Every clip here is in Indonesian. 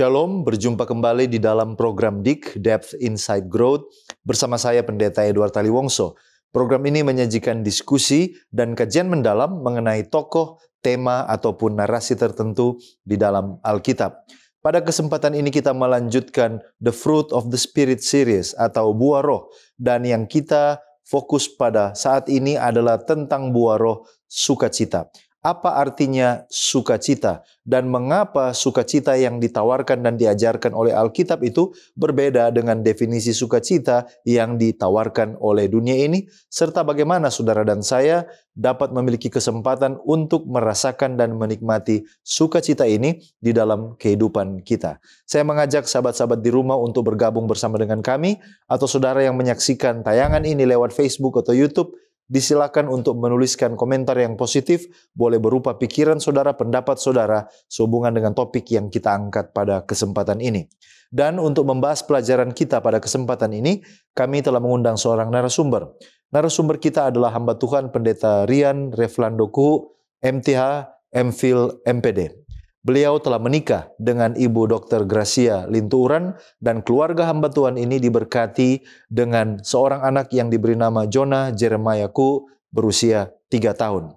Shalom, berjumpa kembali di dalam program DIK, Depth Insight Growth, bersama saya Pendeta Edward Taliwongso. Program ini menyajikan diskusi dan kajian mendalam mengenai tokoh, tema, ataupun narasi tertentu di dalam Alkitab. Pada kesempatan ini kita melanjutkan The Fruit of the Spirit series atau buah roh, dan yang kita fokus pada saat ini adalah tentang buah roh sukacita. Apa artinya sukacita dan mengapa sukacita yang ditawarkan dan diajarkan oleh Alkitab itu berbeda dengan definisi sukacita yang ditawarkan oleh dunia ini, serta bagaimana saudara dan saya dapat memiliki kesempatan untuk merasakan dan menikmati sukacita ini di dalam kehidupan kita. Saya mengajak sahabat-sahabat di rumah untuk bergabung bersama dengan kami, atau saudara yang menyaksikan tayangan ini lewat Facebook atau YouTube, disilakan untuk menuliskan komentar yang positif, boleh berupa pikiran saudara, pendapat saudara, sehubungan dengan topik yang kita angkat pada kesempatan ini. Dan untuk membahas pelajaran kita pada kesempatan ini, kami telah mengundang seorang narasumber. Narasumber kita adalah hamba Tuhan Pendeta Rian Reflando Kuhu, MTH, MPhil, MPD. Beliau telah menikah dengan Ibu Dr. Gracia Lintuuran, dan keluarga hamba Tuhan ini diberkati dengan seorang anak yang diberi nama Jonah Jeremiah Kuhu berusia 3 tahun.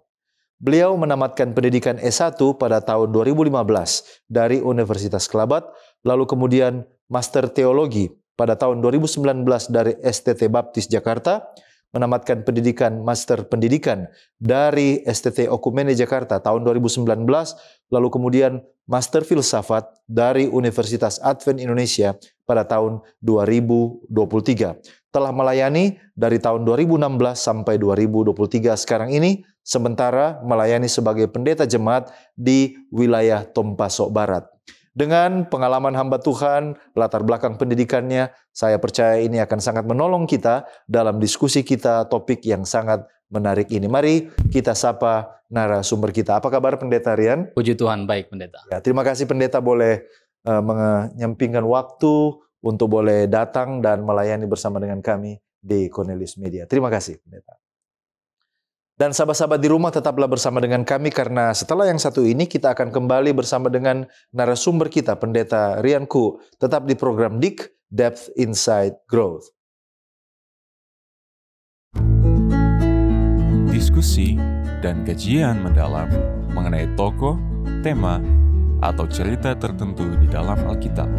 Beliau menamatkan pendidikan S1 pada tahun 2015 dari Universitas Kelabat, lalu kemudian Master Teologi pada tahun 2019 dari STT Baptis Jakarta, menamatkan pendidikan Master Pendidikan dari STT Okumene Jakarta tahun 2019, lalu kemudian Master Filsafat dari Universitas Advent Indonesia pada tahun 2023. Telah melayani dari tahun 2016 sampai 2023 sekarang ini, sementara melayani sebagai pendeta jemaat di wilayah Tompasok Barat. Dengan pengalaman hamba Tuhan, latar belakang pendidikannya, saya percaya ini akan sangat menolong kita dalam diskusi kita topik yang sangat menarik ini. Mari kita sapa narasumber kita. Apa kabar Pendeta Rian? Puji Tuhan, baik Pendeta. Ya, terima kasih Pendeta boleh menyampingkan waktu untuk boleh datang dan melayani bersama dengan kami di Cornelius Media. Terima kasih Pendeta. Dan sahabat-sahabat di rumah tetaplah bersama dengan kami, karena setelah yang satu ini kita akan kembali bersama dengan narasumber kita, Pendeta Rian Kuhu, tetap di program DIK, Depth Insight Growth. Diskusi dan kajian mendalam mengenai tokoh, tema, atau cerita tertentu di dalam Alkitab.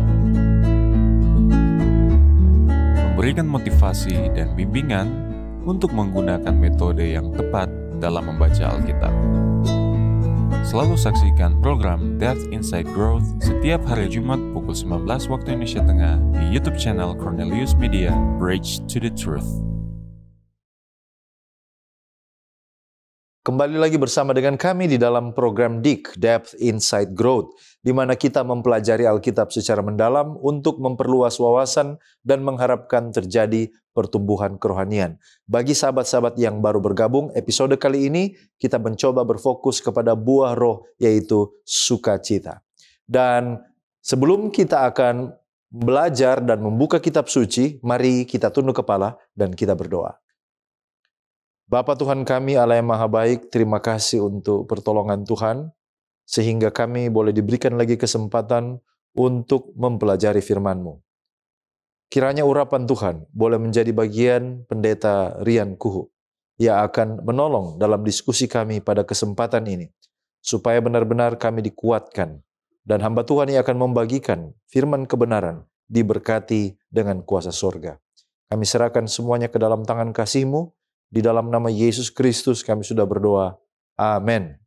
Memberikan motivasi dan bimbingan untuk menggunakan metode yang tepat dalam membaca Alkitab. Selalu saksikan program Depth Insight Growth setiap hari Jumat pukul 19 waktu Indonesia Tengah di YouTube channel Cornelius Media, Bridge to the Truth. Kembali lagi bersama dengan kami di dalam program DIK, Depth Insight Growth, di mana kita mempelajari Alkitab secara mendalam untuk memperluas wawasan dan mengharapkan terjadi pertumbuhan kerohanian. Bagi sahabat-sahabat yang baru bergabung, episode kali ini kita mencoba berfokus kepada buah roh, yaitu sukacita. Dan sebelum kita akan belajar dan membuka kitab suci, mari kita tunduk kepala dan kita berdoa. Bapa Tuhan kami, Allah yang Maha Baik, terima kasih untuk pertolongan Tuhan, sehingga kami boleh diberikan lagi kesempatan untuk mempelajari firman-Mu. Kiranya urapan Tuhan boleh menjadi bagian Pendeta Rian Kuhu yang akan menolong dalam diskusi kami pada kesempatan ini, supaya benar-benar kami dikuatkan, dan hamba Tuhan yang akan membagikan firman kebenaran diberkati dengan kuasa surga. Kami serahkan semuanya ke dalam tangan kasih-Mu. Di dalam nama Yesus Kristus kami sudah berdoa. Amin.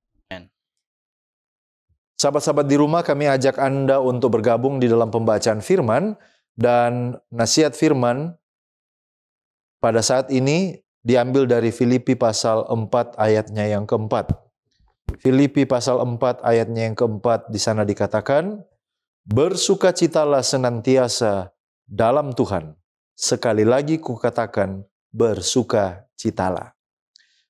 Sahabat-sahabat di rumah, kami ajak Anda untuk bergabung di dalam pembacaan firman, dan nasihat firman pada saat ini diambil dari Filipi pasal 4 ayatnya yang keempat. Filipi pasal 4 ayatnya yang keempat, di sana dikatakan, bersukacitalah senantiasa dalam Tuhan. Sekali lagi kukatakan, bersukacitalah.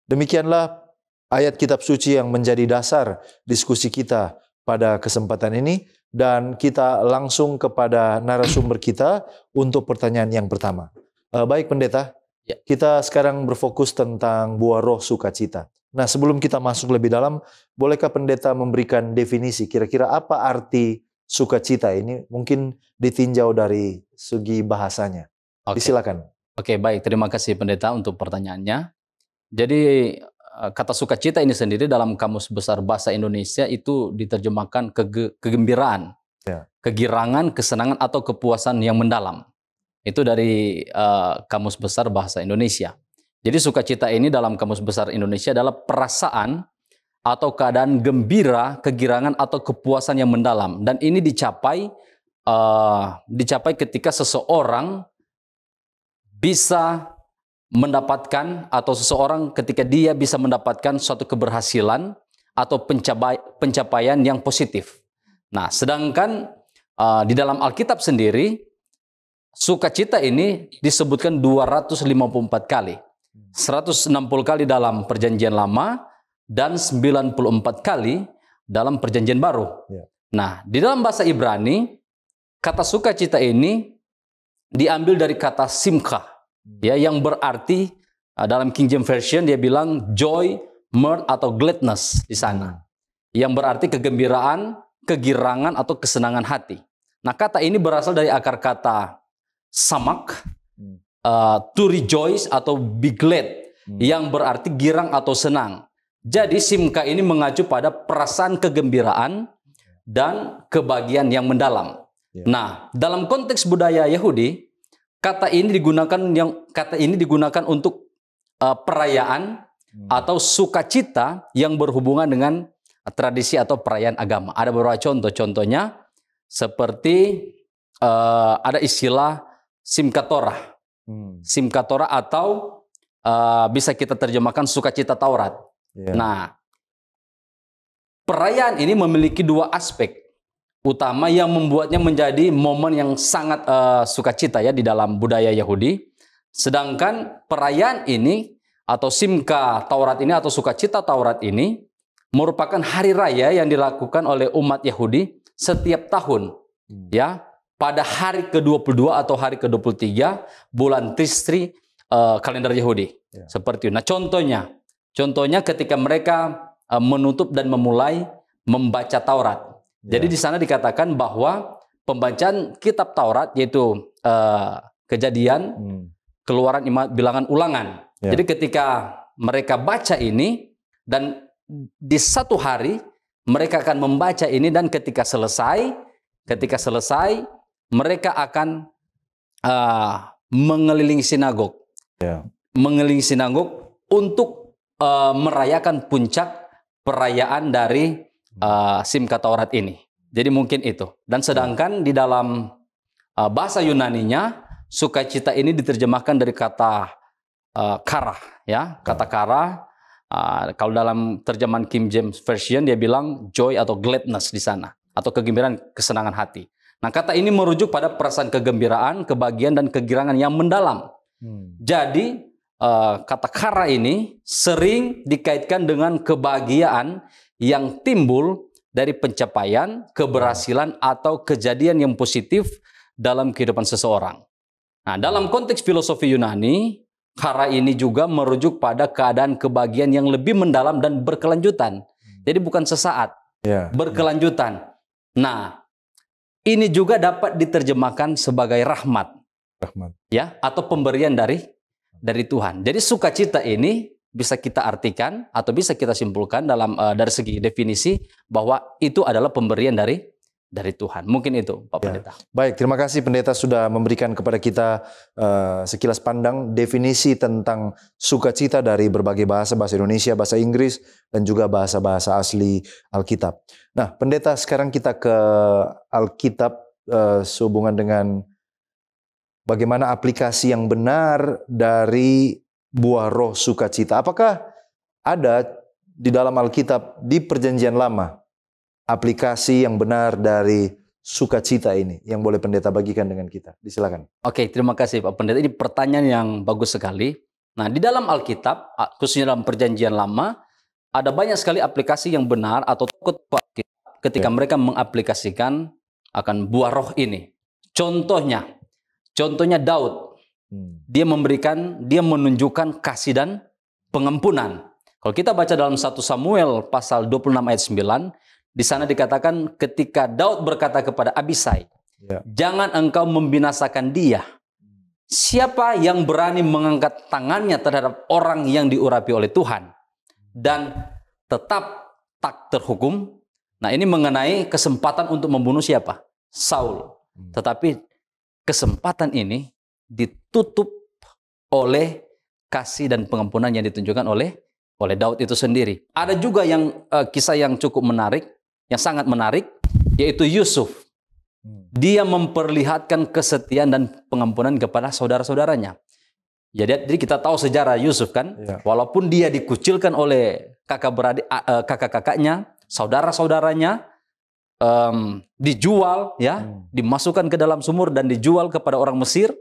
Demikianlah ayat kitab suci yang menjadi dasar diskusi kita pada kesempatan ini, dan kita langsung kepada narasumber kita untuk pertanyaan yang pertama. Baik Pendeta, kita sekarang berfokus tentang buah roh sukacita. Nah, sebelum kita masuk lebih dalam, bolehkah Pendeta memberikan definisi kira-kira apa arti sukacita ini mungkin ditinjau dari segi bahasanya. Oke. Silakan. Oke, baik. Terima kasih Pendeta untuk pertanyaannya. Jadi kata sukacita ini sendiri dalam Kamus Besar Bahasa Indonesia itu diterjemahkan kegembiraan, kegirangan, kesenangan atau kepuasan yang mendalam. Itu dari Kamus Besar Bahasa Indonesia. Jadi sukacita ini dalam Kamus Besar Indonesia adalah perasaan atau keadaan gembira, kegirangan atau kepuasan yang mendalam. Dan ini dicapai ketika seseorang bisa mendapatkan, atau seseorang ketika dia bisa mendapatkan suatu keberhasilan atau pencapaian yang positif. Nah, sedangkan di dalam Alkitab sendiri, sukacita ini disebutkan 254 kali. 160 kali dalam Perjanjian Lama dan 94 kali dalam Perjanjian Baru. Nah, di dalam bahasa Ibrani, kata sukacita ini diambil dari kata simcha, ya, yang berarti dalam King James Version dia bilang joy, mirth atau gladness di sana, yang berarti kegembiraan, kegirangan atau kesenangan hati. Nah, kata ini berasal dari akar kata samak, to rejoice atau be glad, yang berarti girang atau senang. Jadi simcha ini mengacu pada perasaan kegembiraan dan kebahagiaan yang mendalam. Nah, dalam konteks budaya Yahudi, kata ini digunakan untuk perayaan atau sukacita yang berhubungan dengan tradisi atau perayaan agama. Ada beberapa contoh-contohnya seperti ada istilah Simchat Torah. Simchat Torah atau bisa kita terjemahkan sukacita Taurat. Nah, perayaan ini memiliki dua aspek utama yang membuatnya menjadi momen yang sangat sukacita ya di dalam budaya Yahudi. Sedangkan perayaan ini atau Simchat Taurat ini atau sukacita Taurat ini merupakan hari raya yang dilakukan oleh umat Yahudi setiap tahun, ya, pada hari ke-22 atau hari ke-23 bulan Tishri kalender Yahudi. Seperti itu. Nah, contohnya ketika mereka menutup dan memulai membaca Taurat. Jadi di sana dikatakan bahwa pembacaan kitab Taurat yaitu Kejadian, Keluaran, Bilangan, Ulangan. Jadi ketika mereka baca ini dan di satu hari mereka akan membaca ini, dan ketika selesai mereka akan mengelilingi sinagog. Mengelilingi sinagog untuk merayakan puncak perayaan dari Simchat Taurat ini. Jadi mungkin itu. Dan sedangkan di dalam bahasa Yunaninya, sukacita ini diterjemahkan dari kata kara, ya, kata kara. Kalau dalam terjemahan King James Version dia bilang joy atau gladness di sana, atau kegembiraan, kesenangan hati. Nah, kata ini merujuk pada perasaan kegembiraan, kebahagiaan dan kegirangan yang mendalam. Jadi kata kara ini sering dikaitkan dengan kebahagiaan yang timbul dari pencapaian, keberhasilan atau kejadian yang positif dalam kehidupan seseorang. Nah, dalam konteks filosofi Yunani, kara ini juga merujuk pada keadaan kebahagiaan yang lebih mendalam dan berkelanjutan. Jadi bukan sesaat, berkelanjutan. Nah, ini juga dapat diterjemahkan sebagai rahmat, ya, atau pemberian dari Tuhan. Jadi sukacita ini bisa kita artikan atau bisa kita simpulkan dari segi definisi bahwa itu adalah pemberian dari Tuhan. Mungkin itu, Pak Pendeta. Baik, terima kasih Pendeta sudah memberikan kepada kita sekilas pandang definisi tentang sukacita dari berbagai bahasa Indonesia, bahasa Inggris, dan juga bahasa-bahasa asli Alkitab. Nah, Pendeta, sekarang kita ke Alkitab sehubungan dengan bagaimana aplikasi yang benar dari buah roh sukacita. Apakah ada di dalam Alkitab di Perjanjian Lama aplikasi yang benar dari sukacita ini yang boleh Pendeta bagikan dengan kita? Silakan. Oke, terima kasih Pak Pendeta. Ini pertanyaan yang bagus sekali. Nah, di dalam Alkitab, khususnya dalam Perjanjian Lama, ada banyak sekali aplikasi yang benar atau ketika mereka mengaplikasikan akan buah roh ini. Contohnya Daud. Dia menunjukkan kasih dan pengampunan. Kalau kita baca dalam 1 Samuel pasal 26 ayat 9, Di sana dikatakan ketika Daud berkata kepada Abisai, Ya. jangan engkau membinasakan dia. Siapa yang berani mengangkat tangannya terhadap orang yang diurapi oleh Tuhan dan tetap tak terhukum? Nah, ini mengenai kesempatan untuk membunuh siapa? Saul. Tetapi kesempatan ini ditutup oleh kasih dan pengampunan yang ditunjukkan oleh Daud itu sendiri. Ada juga yang kisah yang cukup menarik, yang sangat menarik, yaitu Yusuf. Dia memperlihatkan kesetiaan dan pengampunan kepada saudara-saudaranya. Jadi kita tahu sejarah Yusuf kan, Ya. walaupun dia dikucilkan oleh kakak-kakaknya, saudara-saudaranya, dijual, ya, dimasukkan ke dalam sumur dan dijual kepada orang Mesir.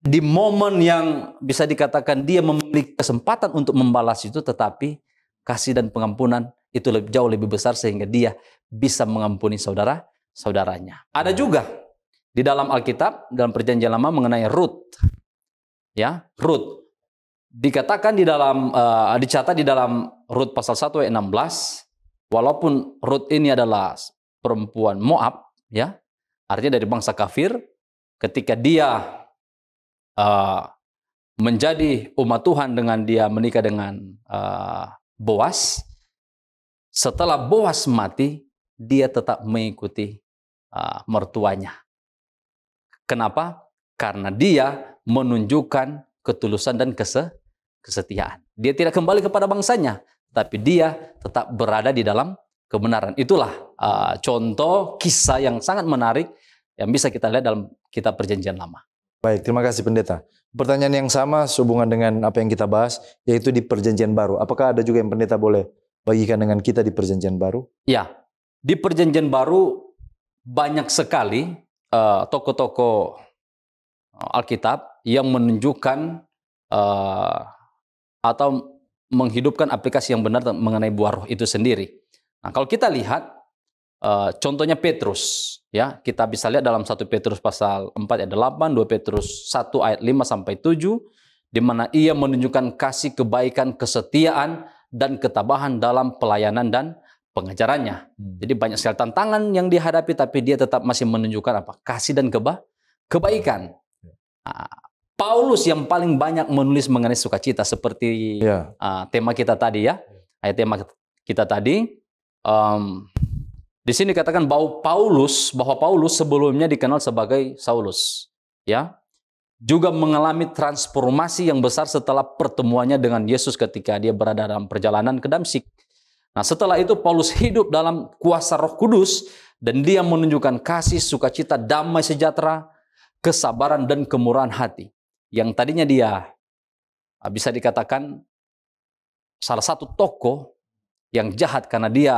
Di momen yang bisa dikatakan dia memiliki kesempatan untuk membalas itu, tetapi kasih dan pengampunan itu jauh lebih besar sehingga dia bisa mengampuni saudaranya. Ada juga di dalam Alkitab, dalam Perjanjian Lama mengenai Rut. Ya, Rut. Dikatakan di dalam dicatat di dalam Rut pasal 1 ayat 16, walaupun Rut ini adalah perempuan Moab, ya, artinya dari bangsa kafir, ketika dia menjadi umat Tuhan dengan dia menikah dengan Boas, setelah Boas mati, dia tetap mengikuti mertuanya. Kenapa? Karena dia menunjukkan ketulusan dan kesetiaan. Dia tidak kembali kepada bangsanya, tapi dia tetap berada di dalam kebenaran. Itulah contoh kisah yang sangat menarik yang bisa kita lihat dalam kitab Perjanjian Lama. Baik, terima kasih Pendeta. Pertanyaan yang sama sehubungan dengan apa yang kita bahas, yaitu di Perjanjian Baru. Apakah ada juga yang Pendeta boleh bagikan dengan kita di Perjanjian Baru? Ya, di Perjanjian Baru banyak sekali tokoh-tokoh Alkitab yang menunjukkan atau menghidupkan aplikasi yang benar mengenai buah roh itu sendiri. Nah, kalau kita lihat contohnya Petrus, ya, kita bisa lihat dalam 1 Petrus pasal 4 ayat 8, 2 Petrus 1 ayat 5 sampai 7, di mana ia menunjukkan kasih, kebaikan, kesetiaan dan ketabahan dalam pelayanan dan pengajarannya. Jadi banyak sekali tantangan yang dihadapi, tapi dia tetap masih menunjukkan apa? Kasih dan kebaikan. Nah, Paulus yang paling banyak menulis mengenai sukacita seperti tema kita tadi, ya, ayat tema kita tadi. Di sini dikatakan bahwa Paulus sebelumnya dikenal sebagai Saulus, ya, juga mengalami transformasi yang besar setelah pertemuannya dengan Yesus ketika dia berada dalam perjalanan ke Damsyik. Nah, setelah itu Paulus hidup dalam kuasa Roh Kudus dan dia menunjukkan kasih, sukacita, damai sejahtera, kesabaran dan kemurahan hati. Yang tadinya dia bisa dikatakan salah satu tokoh yang jahat karena dia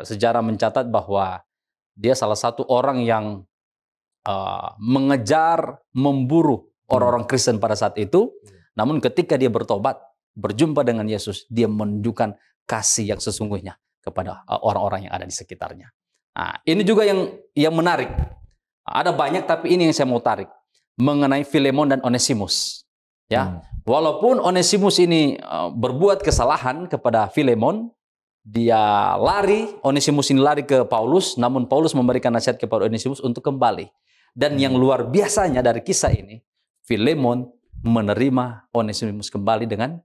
sejarah mencatat bahwa dia salah satu orang yang mengejar, memburu orang-orang Kristen pada saat itu. Namun ketika dia bertobat, berjumpa dengan Yesus, dia menunjukkan kasih yang sesungguhnya kepada orang-orang yang ada di sekitarnya. Nah, ini juga yang menarik. Ada banyak, tapi ini yang saya mau tarik mengenai Filemon dan Onesimus. Ya, walaupun Onesimus ini berbuat kesalahan kepada Filemon, dia lari, Onesimus ini lari ke Paulus, namun Paulus memberikan nasihat kepada Onesimus untuk kembali. Dan yang luar biasanya dari kisah ini, Filemon menerima Onesimus kembali dengan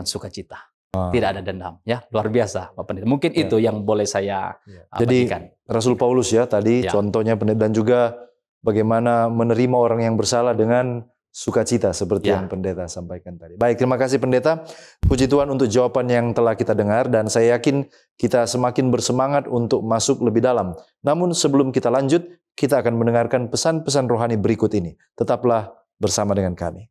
sukacita. Tidak ada dendam, ya, luar biasa, Pak Pendeta. Mungkin itu yang boleh saya bagikan. Jadi Rasul Paulus ya tadi contohnya Pendeta, dan juga bagaimana menerima orang yang bersalah dengan sukacita seperti yang Pendeta sampaikan tadi. Baik, terima kasih Pendeta. Puji Tuhan untuk jawaban yang telah kita dengar, dan saya yakin kita semakin bersemangat untuk masuk lebih dalam. Namun sebelum kita lanjut, kita akan mendengarkan pesan-pesan rohani berikut ini. Tetaplah bersama dengan kami.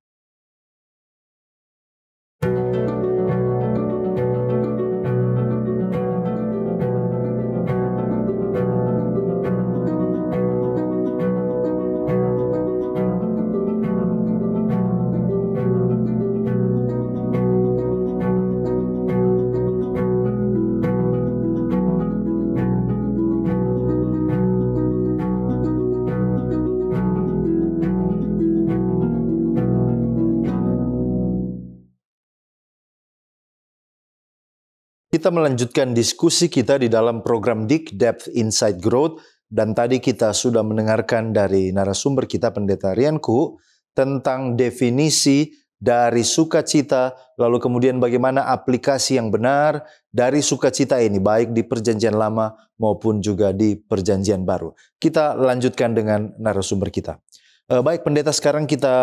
Kita melanjutkan diskusi kita di dalam program DIK, Depth Insight Growth. Dan tadi kita sudah mendengarkan dari narasumber kita, Pendeta Rianku, tentang definisi dari sukacita, lalu kemudian bagaimana aplikasi yang benar dari sukacita ini, baik di Perjanjian Lama maupun juga di Perjanjian Baru. Kita lanjutkan dengan narasumber kita. Baik Pendeta, sekarang kita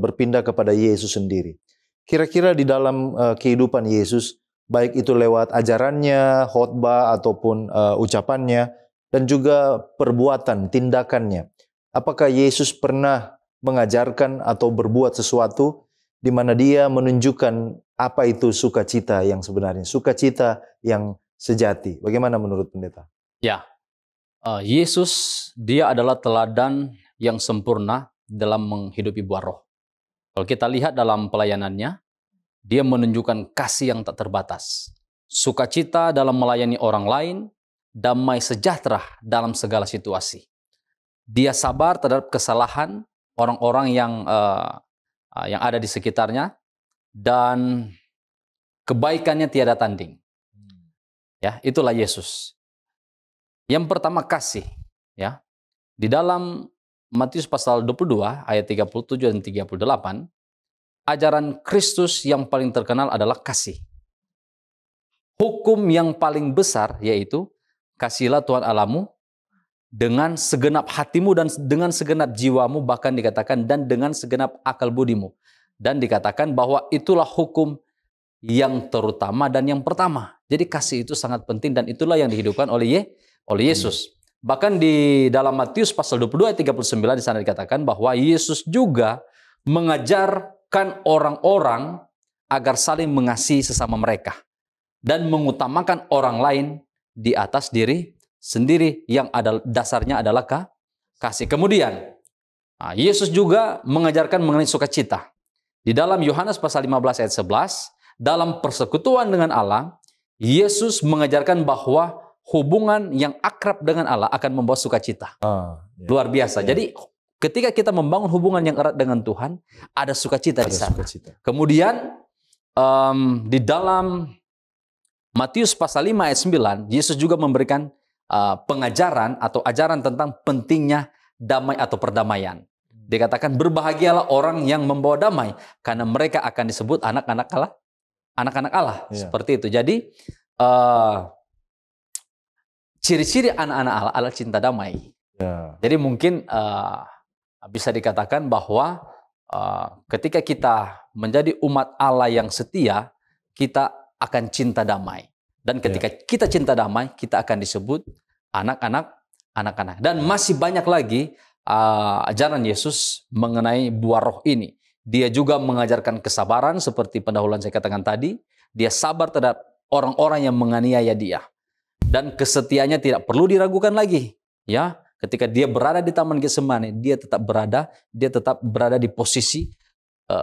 berpindah kepada Yesus sendiri. Kira-kira di dalam kehidupan Yesus, baik itu lewat ajarannya, khotbah ataupun ucapannya, dan juga perbuatan, tindakannya. Apakah Yesus pernah mengajarkan atau berbuat sesuatu di mana dia menunjukkan apa itu sukacita yang sebenarnya, sukacita yang sejati? Bagaimana menurut Pendeta? Ya, Yesus dia adalah teladan yang sempurna dalam menghidupi buah roh. Kalau kita lihat dalam pelayanannya, dia menunjukkan kasih yang tak terbatas, sukacita dalam melayani orang lain, damai sejahtera dalam segala situasi. Dia sabar terhadap kesalahan orang-orang yang ada di sekitarnya, dan kebaikannya tiada tanding. Ya, itulah Yesus. Yang pertama kasih. Ya, di dalam Matius pasal 22 ayat 37 dan 38. Ajaran Kristus yang paling terkenal adalah kasih. Hukum yang paling besar yaitu kasihilah Tuhan Allahmu dengan segenap hatimu dan dengan segenap jiwamu, bahkan dikatakan dan dengan segenap akal budimu. Dan dikatakan bahwa itulah hukum yang terutama dan yang pertama. Jadi kasih itu sangat penting dan itulah yang dihidupkan oleh Yesus. Bahkan di dalam Matius pasal 22 ayat 39 di sana dikatakan bahwa Yesus juga mengajarkan orang-orang agar saling mengasihi sesama mereka dan mengutamakan orang lain di atas diri sendiri, yang dasarnya adalah kasih. Kemudian Yesus juga mengajarkan mengenai sukacita. Di dalam Yohanes pasal 15 ayat 11, dalam persekutuan dengan Allah, Yesus mengajarkan bahwa hubungan yang akrab dengan Allah akan membawa sukacita. Luar biasa. Jadi ketika kita membangun hubungan yang erat dengan Tuhan, ada sukacita di sana. Kemudian di dalam Matius pasal 5 ayat 9, Yesus juga memberikan pengajaran atau ajaran tentang pentingnya damai atau perdamaian. Dikatakan berbahagialah orang yang membawa damai, karena mereka akan disebut anak-anak Allah. Anak-anak Allah, seperti itu. Jadi ciri-ciri anak-anak Allah adalah cinta damai. Jadi mungkin bisa dikatakan bahwa ketika kita menjadi umat Allah yang setia, kita akan cinta damai. Dan ketika kita cinta damai, kita akan disebut anak-anak. Dan masih banyak lagi ajaran Yesus mengenai buah roh ini. Dia juga mengajarkan kesabaran seperti pendahuluan saya katakan tadi. Dia sabar terhadap orang-orang yang menganiaya dia. Dan kesetiaannya tidak perlu diragukan lagi. Ya, ketika dia berada di Taman Getsemani, dia tetap berada di posisi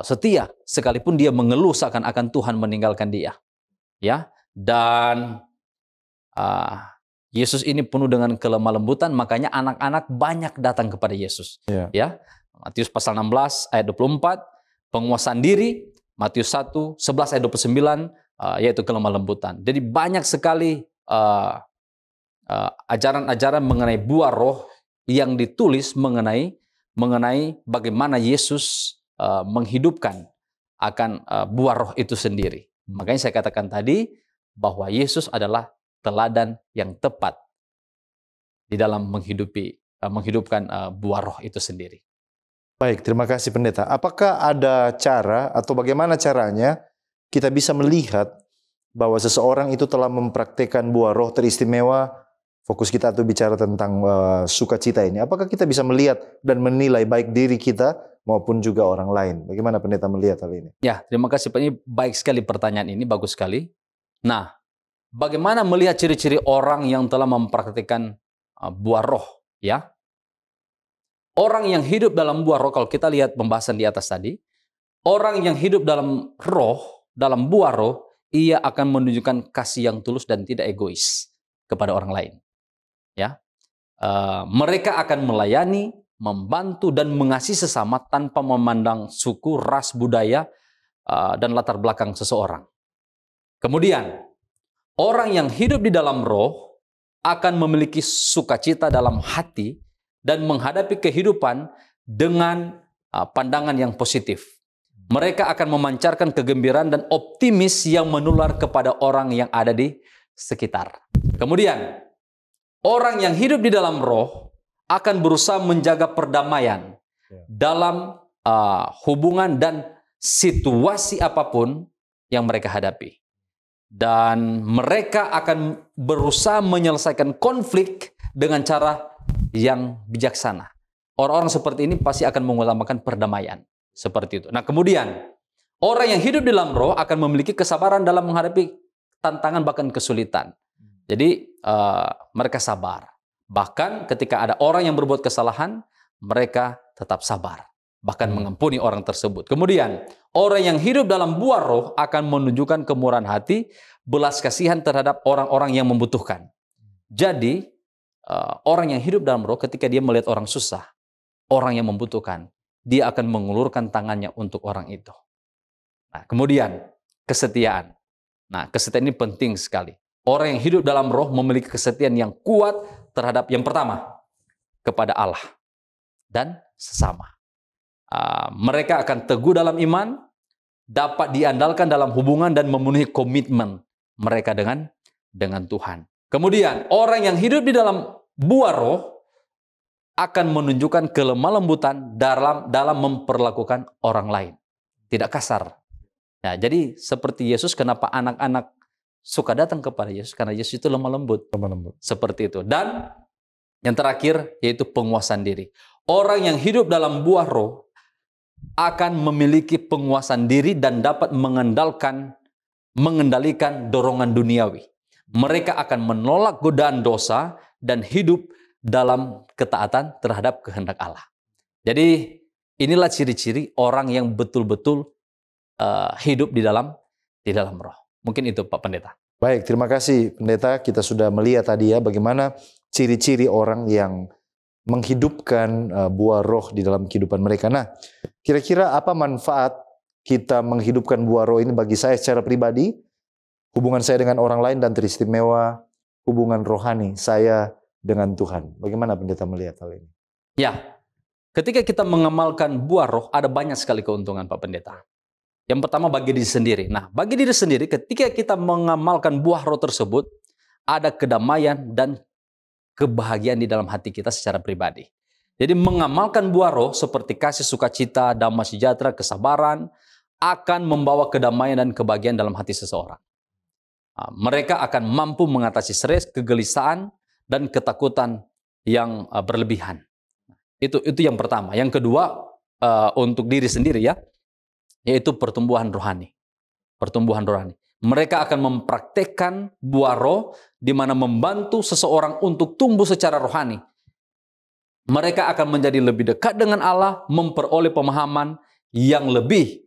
setia, sekalipun dia mengeluh seakan-akan Tuhan meninggalkan dia. Ya, dan Yesus ini penuh dengan kelemah lembutan, makanya anak-anak banyak datang kepada Yesus. Ya, Matius pasal 16 ayat 24, penguasaan diri, Matius 1, 11 ayat 29, yaitu kelemah lembutan. Jadi banyak sekali ajaran-ajaran mengenai buah roh yang ditulis mengenai bagaimana Yesus menghidupkan akan buah roh itu sendiri. Makanya saya katakan tadi bahwa Yesus adalah teladan yang tepat di dalam menghidupkan buah roh itu sendiri. Baik, terima kasih Pendeta. Apakah ada cara atau bagaimana caranya kita bisa melihat bahwa seseorang itu telah mempraktikkan buah roh teristimewa? Fokus kita itu bicara tentang sukacita ini. Apakah kita bisa melihat dan menilai baik diri kita maupun juga orang lain? Bagaimana Pendeta melihat hal ini? Ya, terima kasih Pak. Ini baik sekali pertanyaan ini, bagus sekali. Nah, bagaimana melihat ciri-ciri orang yang telah mempraktikkan buah roh? Ya, orang yang hidup dalam buah roh, kalau kita lihat pembahasan di atas tadi, orang yang hidup dalam roh, dalam buah roh, ia akan menunjukkan kasih yang tulus dan tidak egois kepada orang lain. Ya, mereka akan melayani, membantu dan mengasihi sesama tanpa memandang suku, ras, budaya, dan latar belakang seseorang. Kemudian, orang yang hidup di dalam roh akan memiliki sukacita dalam hati dan menghadapi kehidupan dengan pandangan yang positif. Mereka akan memancarkan kegembiraan dan optimis yang menular kepada orang yang ada di sekitar. Kemudian, orang yang hidup di dalam roh akan berusaha menjaga perdamaian dalam hubungan dan situasi apapun yang mereka hadapi. Dan mereka akan berusaha menyelesaikan konflik dengan cara yang bijaksana. Orang-orang seperti ini pasti akan mengutamakan perdamaian. Seperti itu. Nah kemudian, orang yang hidup di dalam roh akan memiliki kesabaran dalam menghadapi tantangan bahkan kesulitan. Jadi mereka sabar. Bahkan ketika ada orang yang berbuat kesalahan, mereka tetap sabar. Bahkan mengampuni orang tersebut. Kemudian, orang yang hidup dalam buah roh akan menunjukkan kemurahan hati, belas kasihan terhadap orang-orang yang membutuhkan. Jadi, orang yang hidup dalam roh ketika dia melihat orang susah, orang yang membutuhkan, dia akan mengulurkan tangannya untuk orang itu. Nah, kemudian, kesetiaan. Nah, kesetiaan ini penting sekali. Orang yang hidup dalam roh memiliki kesetiaan yang kuat terhadap yang pertama, kepada Allah dan sesama. Mereka akan teguh dalam iman, dapat diandalkan dalam hubungan dan memenuhi komitmen mereka dengan Tuhan. Kemudian, orang yang hidup di dalam buah roh akan menunjukkan kelemah lembutan dalam memperlakukan orang lain. Tidak kasar. Nah, jadi seperti Yesus, kenapa anak-anak suka datang kepada Yesus? Karena Yesus itu lemah lembut. Seperti itu. Dan yang terakhir yaitu penguasaan diri. Orang yang hidup dalam buah roh akan memiliki penguasaan diri dan dapat mengendalikan dorongan duniawi. Mereka akan menolak godaan dosa dan hidup dalam ketaatan terhadap kehendak Allah. Jadi inilah ciri-ciri orang yang betul-betul hidup di dalam roh. Mungkin itu Pak Pendeta. Baik, terima kasih Pendeta. Kita sudah melihat tadi ya bagaimana ciri-ciri orang yang menghidupkan buah roh di dalam kehidupan mereka. Nah, kira-kira apa manfaat kita menghidupkan buah roh ini bagi saya secara pribadi, hubungan saya dengan orang lain, dan teristimewa hubungan rohani saya dengan Tuhan. Bagaimana Pendeta melihat hal ini? Ya, ketika kita mengamalkan buah roh, ada banyak sekali keuntungan Pak Pendeta. Yang pertama bagi diri sendiri. Nah, bagi diri sendiri ketika kita mengamalkan buah roh tersebut, ada kedamaian dan kebahagiaan di dalam hati kita secara pribadi. Jadi mengamalkan buah roh seperti kasih, sukacita, damai sejahtera, kesabaran akan membawa kedamaian dan kebahagiaan dalam hati seseorang. Mereka akan mampu mengatasi stres, kegelisahan, dan ketakutan yang berlebihan. Itu yang pertama. Yang kedua, untuk diri sendiri ya, yaitu pertumbuhan rohani. Pertumbuhan rohani. Mereka akan mempraktekkan buah roh di mana membantu seseorang untuk tumbuh secara rohani. Mereka akan menjadi lebih dekat dengan Allah, memperoleh pemahaman yang lebih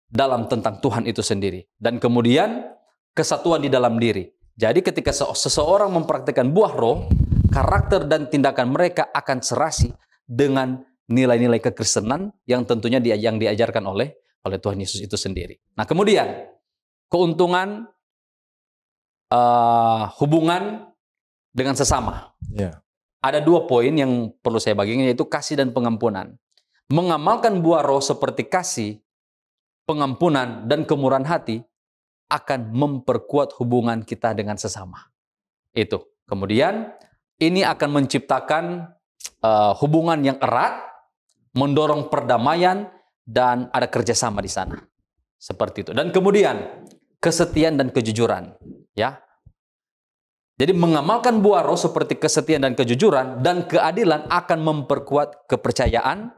dalam tentang Tuhan itu sendiri. Dan kemudian kesatuan di dalam diri. Jadi ketika seseorang mempraktekkan buah roh, karakter dan tindakan mereka akan serasi dengan nilai-nilai kekristenan yang tentunya yang diajarkan oleh Tuhan Yesus itu sendiri. Nah kemudian keuntungan hubungan dengan sesama. Yeah. Ada 2 poin yang perlu saya bagikan, yaitu kasih dan pengampunan. Mengamalkan buah roh seperti kasih, pengampunan, dan kemurahan hati akan memperkuat hubungan kita dengan sesama. Itu. Kemudian ini akan menciptakan hubungan yang erat, mendorong perdamaian, dan ada kerjasama di sana. Seperti itu. Dan kemudian kesetiaan dan kejujuran, ya. Jadi mengamalkan buah roh seperti kesetiaan dan kejujuran dan keadilan akan memperkuat kepercayaan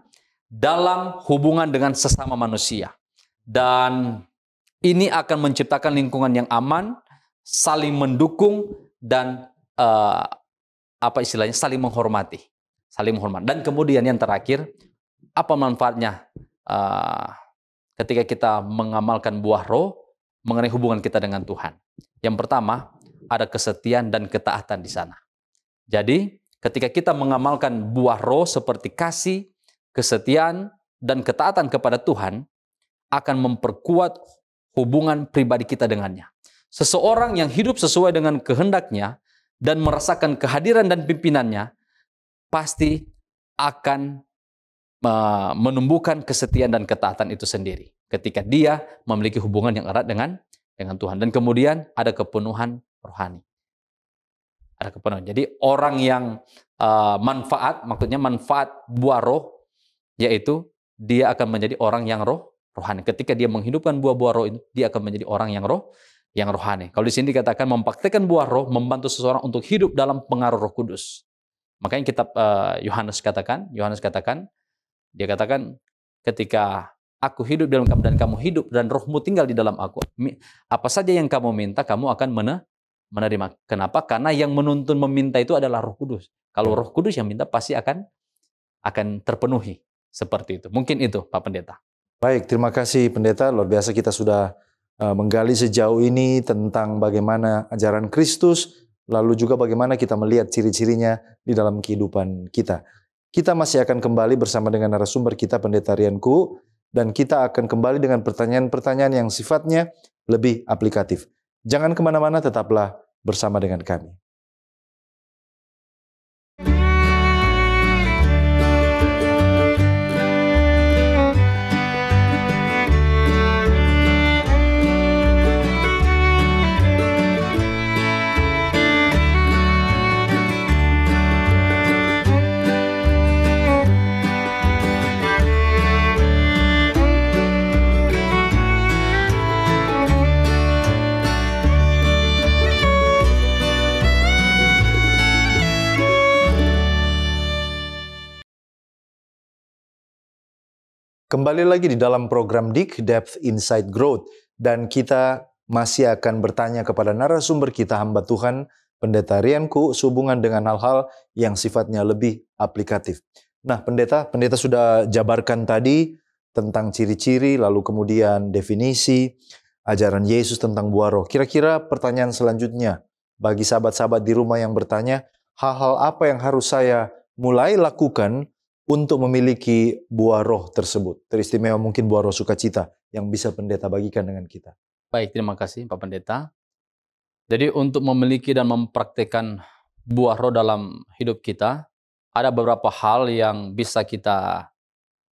dalam hubungan dengan sesama manusia. Dan ini akan menciptakan lingkungan yang aman, saling mendukung, dan saling menghormati. Saling menghormati. Dan kemudian yang terakhir, apa manfaatnya ketika kita mengamalkan buah roh mengenai hubungan kita dengan Tuhan? Yang pertama, ada kesetiaan dan ketaatan di sana. Jadi, ketika kita mengamalkan buah roh seperti kasih, kesetiaan, dan ketaatan kepada Tuhan, akan memperkuat hubungan pribadi kita dengannya. seseorang yang hidup sesuai dengan kehendaknya dan merasakan kehadiran dan pimpinannya pasti akan menumbuhkan kesetiaan dan ketaatan itu sendiri ketika dia memiliki hubungan yang erat dengan Tuhan. Dan kemudian ada kepenuhan rohani. Ada kepenuhan. Jadi orang yang maksudnya manfaat buah roh, yaitu dia akan menjadi orang yang rohani. Ketika dia menghidupkan buah-buah roh itu, dia akan menjadi orang yang rohani. Kalau di sini dikatakan mempraktikkan buah roh, membantu seseorang untuk hidup dalam pengaruh Roh Kudus. Makanya kitab Yohanes katakan, dia katakan, ketika aku hidup dalam kamu dan kamu hidup dan rohmu tinggal di dalam aku, apa saja yang kamu minta, kamu akan menerima. Kenapa? Karena yang menuntun meminta itu adalah Roh Kudus. Kalau Roh Kudus yang minta, pasti akan terpenuhi. Seperti itu. Mungkin itu, Pak Pendeta. Baik, terima kasih Pendeta. Luar biasa kita sudah menggali sejauh ini tentang bagaimana ajaran Kristus, lalu juga bagaimana kita melihat ciri-cirinya di dalam kehidupan kita. Kita masih akan kembali bersama dengan narasumber kita, Pendeta Rian Kuu, dan kita akan kembali dengan pertanyaan-pertanyaan yang sifatnya lebih aplikatif. Jangan kemana-mana, tetaplah bersama dengan kami. Kembali lagi di dalam program DIG, Depth Insight Growth. Dan kita masih akan bertanya kepada narasumber kita, hamba Tuhan, Pendeta Rian Kuu, sehubungan dengan hal-hal yang sifatnya lebih aplikatif. Nah, Pendeta sudah jabarkan tadi tentang ciri-ciri, lalu kemudian definisi, ajaran Yesus tentang buah roh. Kira-kira pertanyaan selanjutnya, bagi sahabat-sahabat di rumah yang bertanya, hal-hal apa yang harus saya mulai lakukan untuk memiliki buah roh tersebut? Teristimewa mungkin buah roh sukacita yang bisa Pendeta bagikan dengan kita. Baik, terima kasih Pak Pendeta. Jadi untuk memiliki dan mempraktikkan buah roh dalam hidup kita, ada beberapa hal yang bisa kita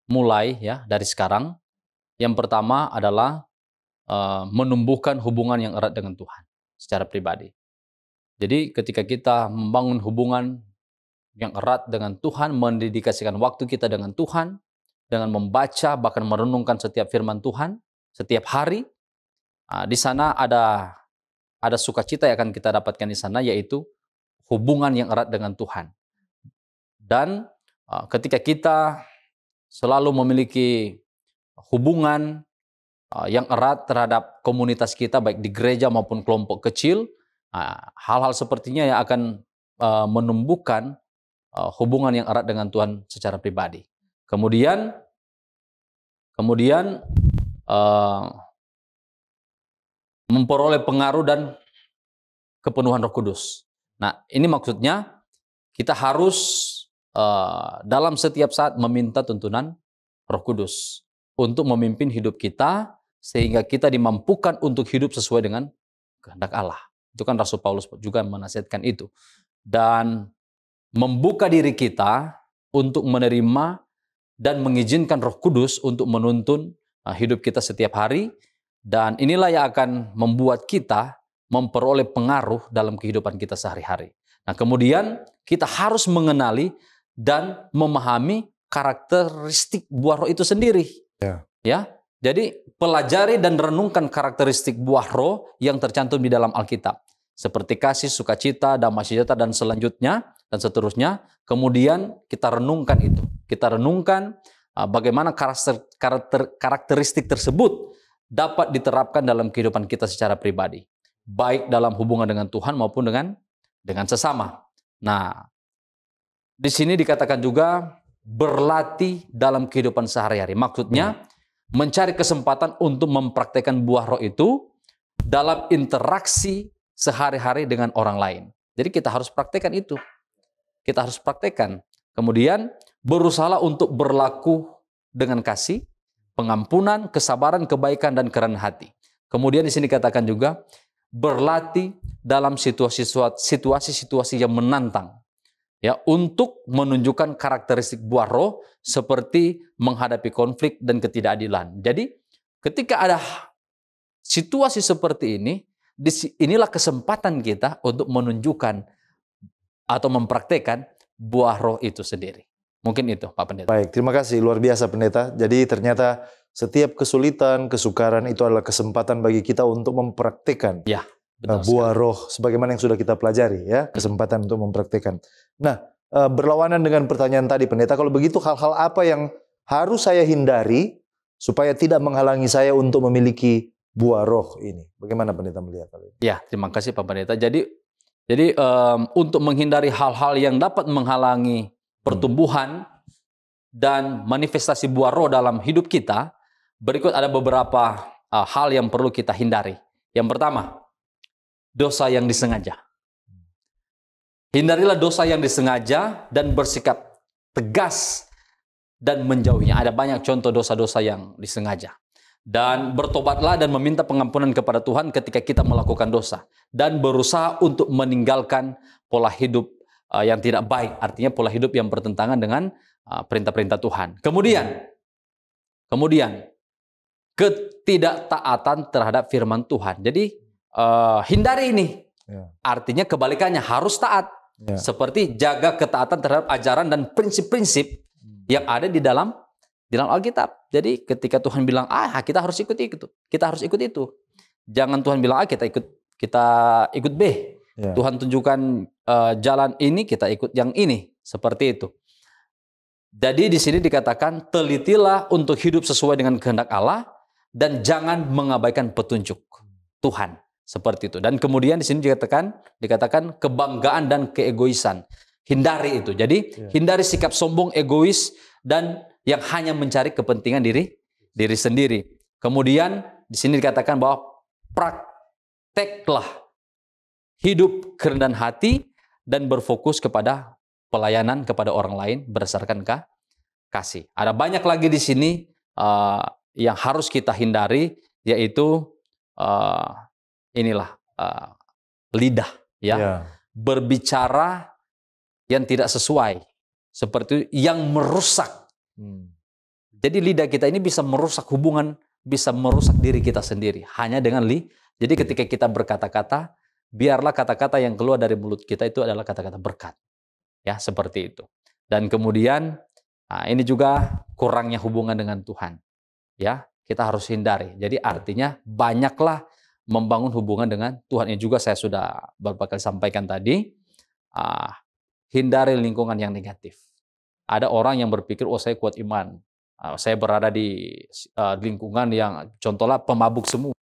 mulai ya dari sekarang. Yang pertama adalah menumbuhkan hubungan yang erat dengan Tuhan secara pribadi. Jadi ketika kita membangun hubungan yang erat dengan Tuhan, mendedikasikan waktu kita dengan Tuhan, dengan membaca, bahkan merenungkan setiap firman Tuhan, setiap hari, di sana ada sukacita yang akan kita dapatkan di sana, yaitu hubungan yang erat dengan Tuhan. Dan ketika kita selalu memiliki hubungan yang erat terhadap komunitas kita, baik di gereja maupun kelompok kecil, hal-hal sepertinya yang akan menumbuhkan hubungan yang erat dengan Tuhan secara pribadi. Kemudian memperoleh pengaruh dan kepenuhan Roh Kudus. Nah, ini maksudnya kita harus dalam setiap saat meminta tuntunan Roh Kudus untuk memimpin hidup kita, sehingga kita dimampukan untuk hidup sesuai dengan kehendak Allah. Itu kan Rasul Paulus juga menasihatkan itu. Dan membuka diri kita untuk menerima dan mengizinkan Roh Kudus untuk menuntun hidup kita setiap hari. Dan inilah yang akan membuat kita memperoleh pengaruh dalam kehidupan kita sehari-hari. Nah, kemudian kita harus mengenali dan memahami karakteristik buah roh itu sendiri. Ya. Jadi pelajari dan renungkan karakteristik buah roh yang tercantum di dalam Alkitab. Seperti kasih, sukacita, damai sejahtera, dan selanjutnya, dan seterusnya. Kemudian kita renungkan itu. Kita renungkan bagaimana karakteristik tersebut dapat diterapkan dalam kehidupan kita secara pribadi. Baik dalam hubungan dengan Tuhan maupun dengan sesama. Nah, di sini dikatakan juga berlatih dalam kehidupan sehari-hari. Maksudnya mencari kesempatan untuk mempraktekkan buah roh itu dalam interaksi sehari-hari dengan orang lain. Jadi kita harus praktekkan itu. Kita harus praktekkan. Kemudian berusaha untuk berlaku dengan kasih, pengampunan, kesabaran, kebaikan, dan kerendahan hati. Kemudian di sini katakan juga berlatih dalam situasi-situasi yang menantang, ya, untuk menunjukkan karakteristik buah roh seperti menghadapi konflik dan ketidakadilan. Jadi ketika ada situasi seperti ini, inilah kesempatan kita untuk menunjukkan atau mempraktekkan buah roh itu sendiri. Mungkin itu, Pak Pendeta. Baik, terima kasih. Luar biasa, Pendeta. Jadi ternyata setiap kesulitan, kesukaran itu adalah kesempatan bagi kita untuk mempraktekkan Ya, betul buah roh sebagaimana yang sudah kita pelajari, ya, kesempatan untuk mempraktekkan. Nah, berlawanan dengan pertanyaan tadi, Pendeta, kalau begitu hal-hal apa yang harus saya hindari supaya tidak menghalangi saya untuk memiliki buah roh ini? Bagaimana Pendeta melihat hal ini? Ya, terima kasih Pak Pendeta. Jadi untuk menghindari hal-hal yang dapat menghalangi pertumbuhan dan manifestasi buah roh dalam hidup kita, berikut ada beberapa hal yang perlu kita hindari. Yang pertama, dosa yang disengaja. Hindarilah dosa yang disengaja dan bersikap tegas dan menjauhinya. Ada banyak contoh dosa-dosa yang disengaja. Dan bertobatlah dan meminta pengampunan kepada Tuhan ketika kita melakukan dosa. Dan berusaha untuk meninggalkan pola hidup yang tidak baik. Artinya pola hidup yang bertentangan dengan perintah-perintah Tuhan. Kemudian ketidaktaatan terhadap firman Tuhan. Jadi hindari ini. Ya. Artinya kebalikannya, harus taat. Ya. Seperti jaga ketaatan terhadap ajaran dan prinsip-prinsip yang ada di dalam Alkitab. Jadi ketika Tuhan bilang A, kita harus ikut itu. Kita harus ikut itu. Jangan Tuhan bilang A, kita ikut B. Ya. Tuhan tunjukkan jalan ini, kita ikut yang ini. Seperti itu. Jadi di sini dikatakan, telitilah untuk hidup sesuai dengan kehendak Allah dan jangan mengabaikan petunjuk Tuhan. Seperti itu. Dan kemudian di sini dikatakan kebanggaan dan keegoisan. Hindari itu. Jadi hindari sikap sombong, egois, dan yang hanya mencari kepentingan diri sendiri. Kemudian di sini dikatakan bahwa prakteklah hidup kerendahan hati dan berfokus kepada pelayanan kepada orang lain berdasarkan kasih. Ada banyak lagi di sini yang harus kita hindari, yaitu lidah, ya. Berbicara yang tidak sesuai, seperti yang merusak. Jadi lidah kita ini bisa merusak hubungan, bisa merusak diri kita sendiri hanya dengan Jadi ketika kita berkata-kata, biarlah kata-kata yang keluar dari mulut kita itu adalah kata-kata berkat, ya, seperti itu. Dan kemudian ini juga kurangnya hubungan dengan Tuhan, ya, kita harus hindari. Jadi artinya banyaklah membangun hubungan dengan Tuhan. Ini juga saya sudah beberapa kali sampaikan tadi. Hindari lingkungan yang negatif. Ada orang yang berpikir, oh saya kuat iman. Saya berada di lingkungan yang contohnya pemabuk semua.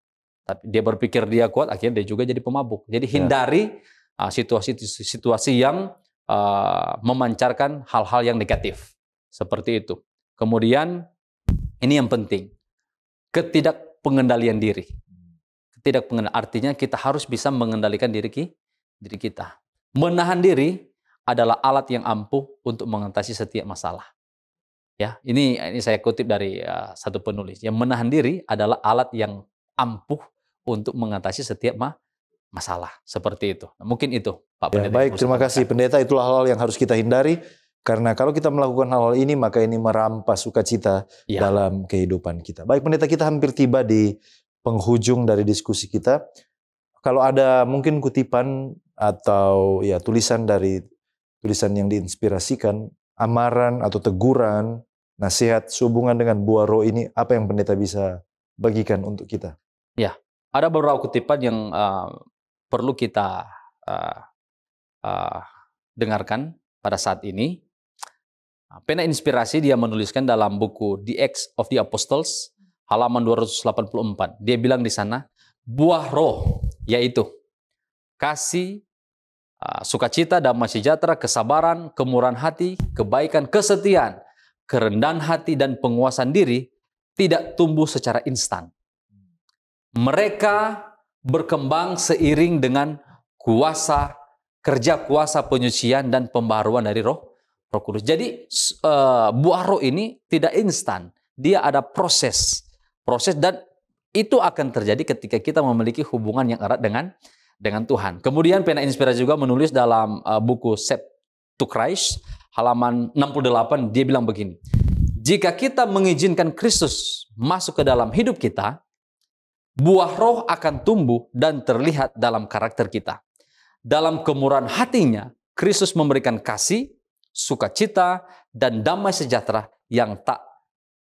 Tapi dia berpikir dia kuat, akhirnya dia juga jadi pemabuk. Jadi hindari situasi yang memancarkan hal-hal yang negatif. Seperti itu. Kemudian, ini yang penting. Ketidakpengendalian diri. Artinya kita harus bisa mengendalikan diri kita. Menahan diri adalah alat yang ampuh untuk mengatasi setiap masalah. Ya, ini saya kutip dari satu penulis. Yang menahan diri adalah alat yang ampuh untuk mengatasi setiap masalah. Seperti itu. Nah, mungkin itu, Pak Pendeta. Baik, terima kasih Pendeta. Itulah hal-hal yang harus kita hindari. Karena kalau kita melakukan hal-hal ini, maka ini merampas sukacita dalam kehidupan kita. Baik Pendeta, kita hampir tiba di penghujung dari diskusi kita. Kalau ada mungkin kutipan atau ya tulisan yang diinspirasikan, amaran atau teguran, nasihat sehubungan dengan buah roh ini, apa yang Pendeta bisa bagikan untuk kita? Ya, ada beberapa kutipan yang perlu kita dengarkan pada saat ini. Pena inspirasi dia menuliskan dalam buku The Acts of the Apostles, halaman 284. Dia bilang di sana, buah roh yaitu kasih, sukacita, damai sejahtera, kesabaran, kemurahan hati, kebaikan, kesetiaan, kerendahan hati, dan penguasaan diri tidak tumbuh secara instan. Mereka berkembang seiring dengan kerja kuasa penyucian dan pembaharuan dari Roh Kudus. Jadi buah roh ini tidak instan. Dia ada proses dan itu akan terjadi ketika kita memiliki hubungan yang erat dengan Tuhan. Kemudian pena inspirasi juga menulis dalam buku Set to Christ, halaman 68, dia bilang begini, jika kita mengizinkan Kristus masuk ke dalam hidup kita, buah roh akan tumbuh dan terlihat dalam karakter kita. Dalam kemurahan hatinya, Kristus memberikan kasih, sukacita, dan damai sejahtera yang tak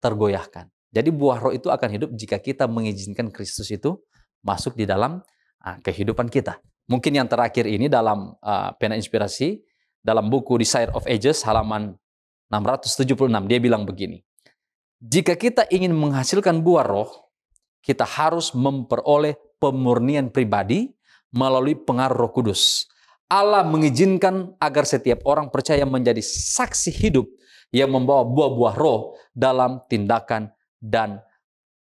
tergoyahkan. Jadi buah roh itu akan hidup jika kita mengizinkan Kristus itu masuk di dalam kehidupan kita. Mungkin yang terakhir ini dalam pena inspirasi, dalam buku Desire of Ages, halaman 676, dia bilang begini, jika kita ingin menghasilkan buah roh, kita harus memperoleh pemurnian pribadi melalui pengaruh Roh Kudus. Allah mengizinkan agar setiap orang percaya menjadi saksi hidup yang membawa buah-buah roh dalam tindakan dan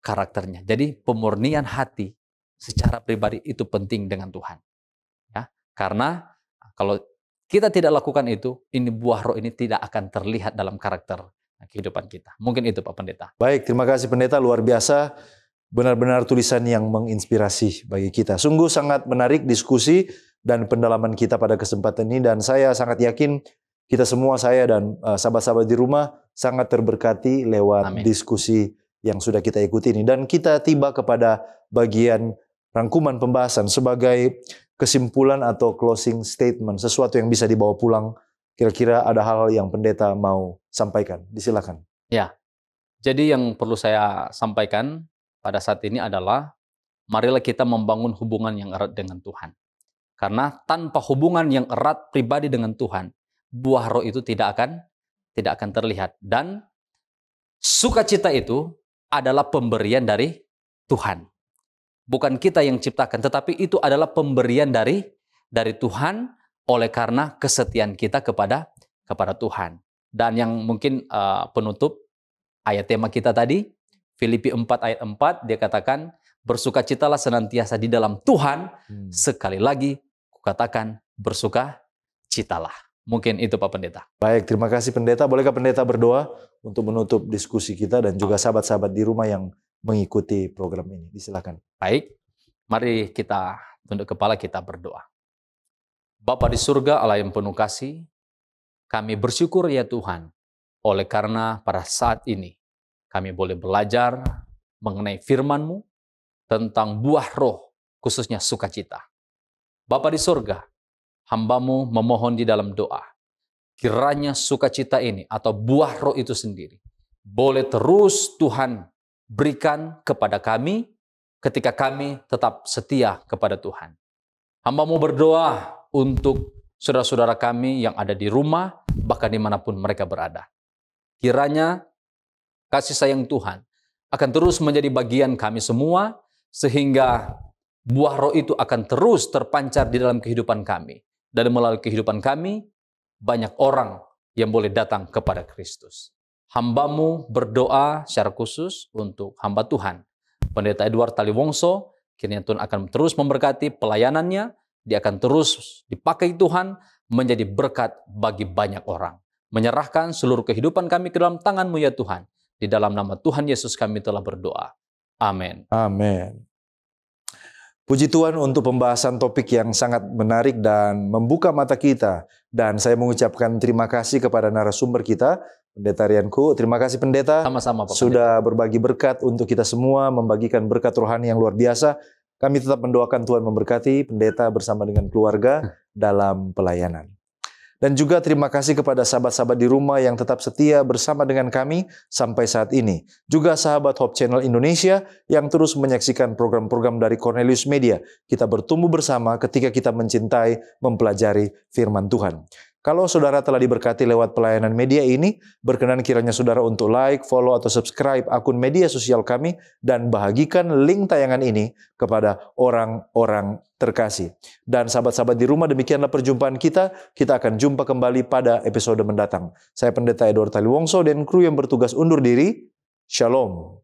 karakternya. Jadi pemurnian hati secara pribadi itu penting dengan Tuhan. Ya, karena kalau kita tidak lakukan itu, ini buah roh ini tidak akan terlihat dalam karakter kehidupan kita. Mungkin itu Pak Pendeta. Baik, terima kasih Pendeta, luar biasa. Benar-benar tulisan yang menginspirasi bagi kita. Sungguh sangat menarik diskusi dan pendalaman kita pada kesempatan ini. Dan saya sangat yakin kita semua, saya dan sahabat-sahabat di rumah, sangat terberkati lewat diskusi yang sudah kita ikuti ini. Dan kita tiba kepada bagian rangkuman pembahasan sebagai kesimpulan atau closing statement, sesuatu yang bisa dibawa pulang. Kira-kira ada hal yang Pendeta mau sampaikan, disilakan. Ya, jadi yang perlu saya sampaikan pada saat ini adalah marilah kita membangun hubungan yang erat dengan Tuhan. Karena tanpa hubungan yang erat pribadi dengan Tuhan, buah roh itu tidak akan terlihat. Dan sukacita itu adalah pemberian dari Tuhan. Bukan kita yang ciptakan, tetapi itu adalah pemberian dari Tuhan oleh karena kesetiaan kita kepada Tuhan. Dan yang mungkin penutup ayat tema kita tadi, Filipi 4 ayat 4, dia katakan, bersukacitalah senantiasa di dalam Tuhan, sekali lagi kukatakan bersukacitalah. Mungkin itu Pak Pendeta. Baik, terima kasih Pendeta. Bolehkah Pendeta berdoa untuk menutup diskusi kita dan juga sahabat-sahabat di rumah yang mengikuti program ini? Disilakan. Baik, mari kita tunduk kepala, kita berdoa. Bapa di surga, Allah yang penuh kasih, kami bersyukur ya Tuhan, oleh karena pada saat ini kami boleh belajar mengenai firman-Mu tentang buah roh, khususnya sukacita. Bapa di surga, hamba-Mu memohon di dalam doa, kiranya sukacita ini atau buah roh itu sendiri boleh terus Tuhan berikan kepada kami ketika kami tetap setia kepada Tuhan. Hamba-Mu berdoa untuk saudara-saudara kami yang ada di rumah, bahkan dimanapun mereka berada. Kiranya kasih sayang Tuhan akan terus menjadi bagian kami semua, sehingga buah roh itu akan terus terpancar di dalam kehidupan kami. Dan melalui kehidupan kami, banyak orang yang boleh datang kepada Kristus. Hamba-Mu berdoa secara khusus untuk hamba Tuhan, Pendeta Edward Taliwongso, kiranya Tuhan akan terus memberkati pelayanannya, dia akan terus dipakai Tuhan menjadi berkat bagi banyak orang. Menyerahkan seluruh kehidupan kami ke dalam tangan-Mu ya Tuhan. Di dalam nama Tuhan Yesus kami telah berdoa. Amin. Amin. Puji Tuhan untuk pembahasan topik yang sangat menarik dan membuka mata kita. Dan saya mengucapkan terima kasih kepada narasumber kita, Pendeta Rianku. Terima kasih Pendeta. Sama-sama Pak sudah berbagi berkat untuk kita semua, membagikan berkat rohani yang luar biasa. Kami tetap mendoakan Tuhan memberkati Pendeta bersama dengan keluarga dalam pelayanan. Dan juga terima kasih kepada sahabat-sahabat di rumah yang tetap setia bersama dengan kami sampai saat ini. Juga sahabat Hope Channel Indonesia yang terus menyaksikan program-program dari Cornelius Media. Kita bertumbuh bersama ketika kita mencintai, mempelajari firman Tuhan. Kalau saudara telah diberkati lewat pelayanan media ini, berkenan kiranya saudara untuk like, follow, atau subscribe akun media sosial kami dan bagikan link tayangan ini kepada orang-orang terkasih. Dan sahabat-sahabat di rumah, demikianlah perjumpaan kita. Kita akan jumpa kembali pada episode mendatang. Saya Pendeta Edward Taliwongso dan kru yang bertugas undur diri. Shalom.